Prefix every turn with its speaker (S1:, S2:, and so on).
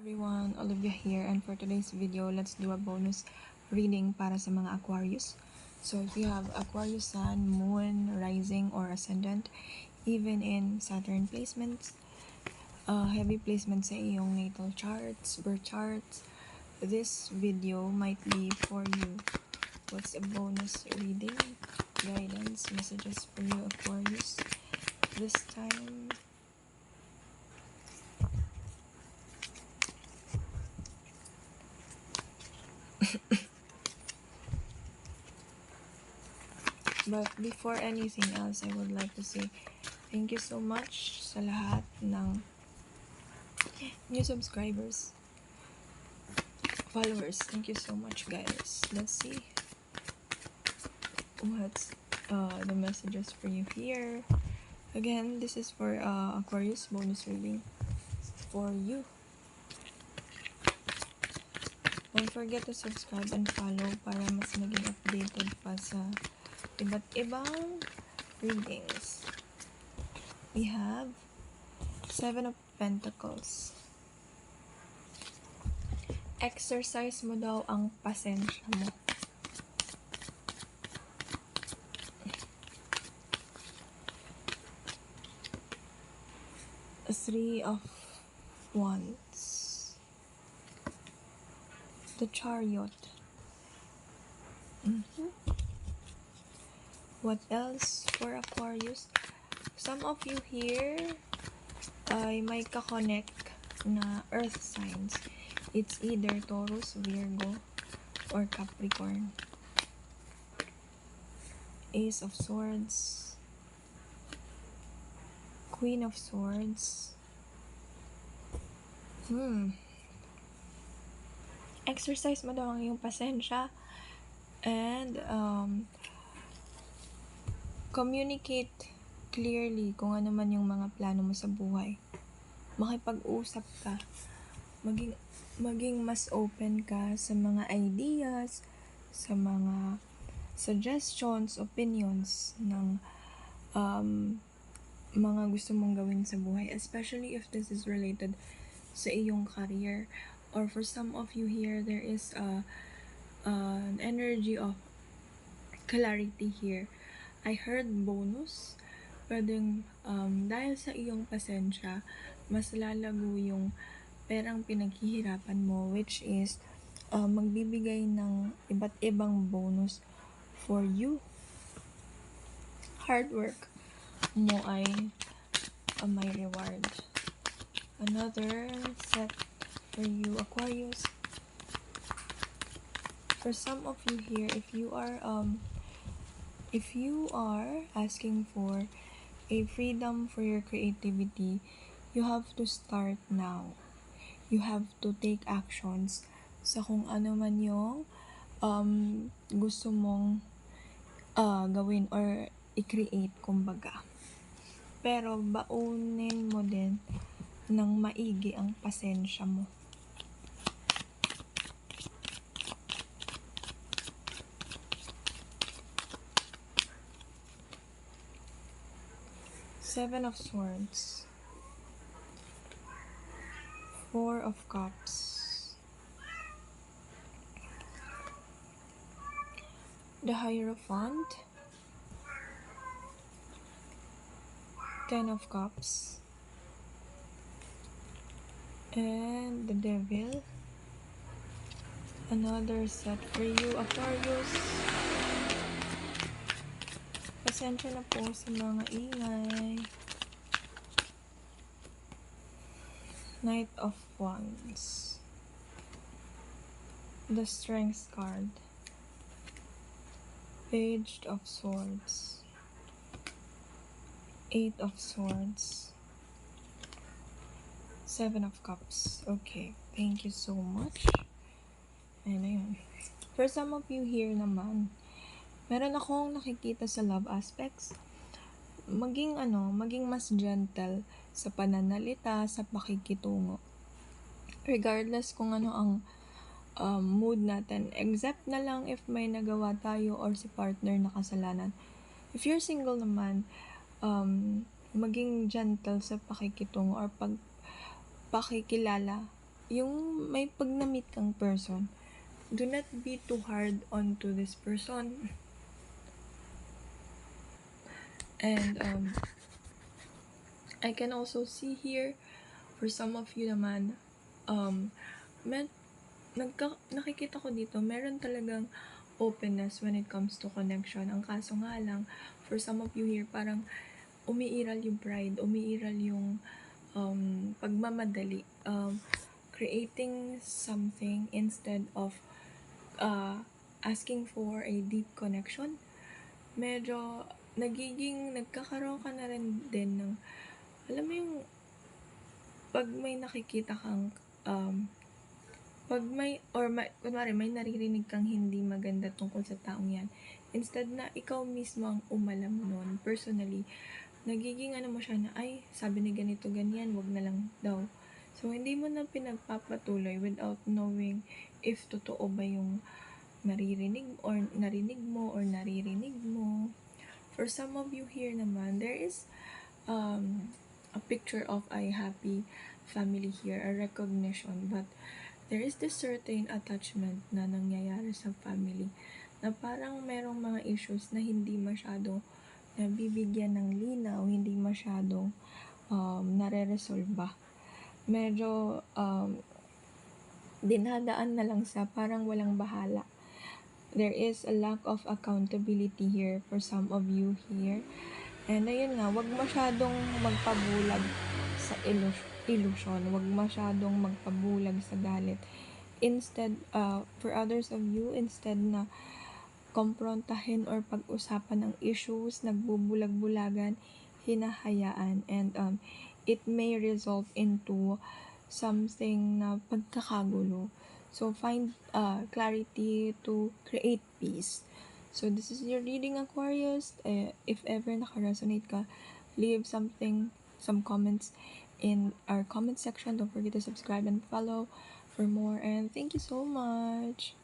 S1: Everyone, Olivia here, and for today's video, let's do a bonus reading para sa mga Aquarius. So if you have Aquarius Sun, Moon, Rising, or Ascendant, even in Saturn placements, heavy placement sa iyong natal charts, birth charts, this video might be for you. What's a bonus reading? Guidance, messages for you Aquarius this time. But before anything else, I would like to say thank you so much sa lahat ng new subscribers, followers. Thank you so much, guys. Let's see what's the messages for you here. Again, this is for Aquarius bonus reading for you. Don't forget to subscribe and follow para mas maging updated pa sa iba't ibang readings. We have 7 of Pentacles. Exercise mo daw ang pasensya mo. Three of Wands. The Chariot. What else for Aquarius? Some of you here ay may ka-connect na earth signs. It's either Taurus, Virgo, or Capricorn. Ace of Swords, Queen of Swords. Exercise mo daw ang iyong pasensya and communicate clearly kung ano man yung mga plano mo sa buhay. Makipag-usap ka. Maging mas open ka sa mga ideas, sa mga suggestions, opinions ng mga gusto mong gawin sa buhay, especially if this is related sa iyong career. Or for some of you here, there is an energy of clarity here. I heard bonus. Pwedeng dahil sa iyong pasensya, mas lalago yung perang pinaghihirapan mo, which is magbibigay ng iba't ibang bonus for you. Hard work mo ay may reward. Another set for you Aquarius. For some of you here, if you are asking for a freedom for your creativity, you have to start now. You have to take actions sa kung ano man yung gusto mong gawin or i-create, kumbaga. Pero baunin mo din ng maigi ang pasensya mo. Seven of Swords, Four of Cups, the Hierophant, Ten of Cups, and the Devil. Another set for you Aquarius. Pasensya na po sa mga ingay. Knight of Wands, the Strength card, Page of Swords, Eight of Swords, Seven of Cups. Okay, thank you so much. Ayun na yun. For some of you here naman, meron akong nakikita sa love aspects. Maging mas gentle sa pananalita, sa pakikitungo. Regardless kung ano ang mood natin, except na lang if may nagawa tayo or si partner na kasalanan. If you're single naman, maging gentle sa pakikitungo or pakikilala yung may pag na-meet kang person, do not be too hard onto this person. And I can also see here, for some of you naman, med nakikita ko dito, meron talagang openness when it comes to connection. Ang kaso nga lang, for some of you here, parang umiiral yung pride, umiiral yung pagmamadali, creating something instead of asking for a deep connection. Medyo nagkakaroon ka na rin din ng, alam mo yung, pag may nakikita kang, kunwari may naririnig kang hindi maganda tungkol sa taong yan, instead na ikaw mismo ang umalam nun, personally, nagiging ano mo siya na, ay, sabi ni ganito, ganyan, wag na lang daw. So, hindi mo na pinagpapatuloy without knowing if totoo ba yung narinig mo or naririnig mo. For some of you here naman, there is a picture of a happy family here, a recognition, but there is this certain attachment na nangyayari sa family na parang merong mga issues na hindi masyadong nabibigyan ng linaw, hindi masyadong nare-resolve. Medyo dinadaan na lang sa parang walang bahala. There is a lack of accountability here for some of you here. And ayun nga, wag masyadong magpabulag sa illusion, wag masyadong magpabulag sa galit. Instead, for others of you, instead na komprontahin or pag-usapan ng issues, nagbubulag-bulagan, hinahayaan, and it may result into something na pagkakagulo. So, find clarity to create peace. So, this is your reading, Aquarius. If ever naka-resonate ka, leave some comments in our comment section. Don't forget to subscribe and follow for more. And thank you so much.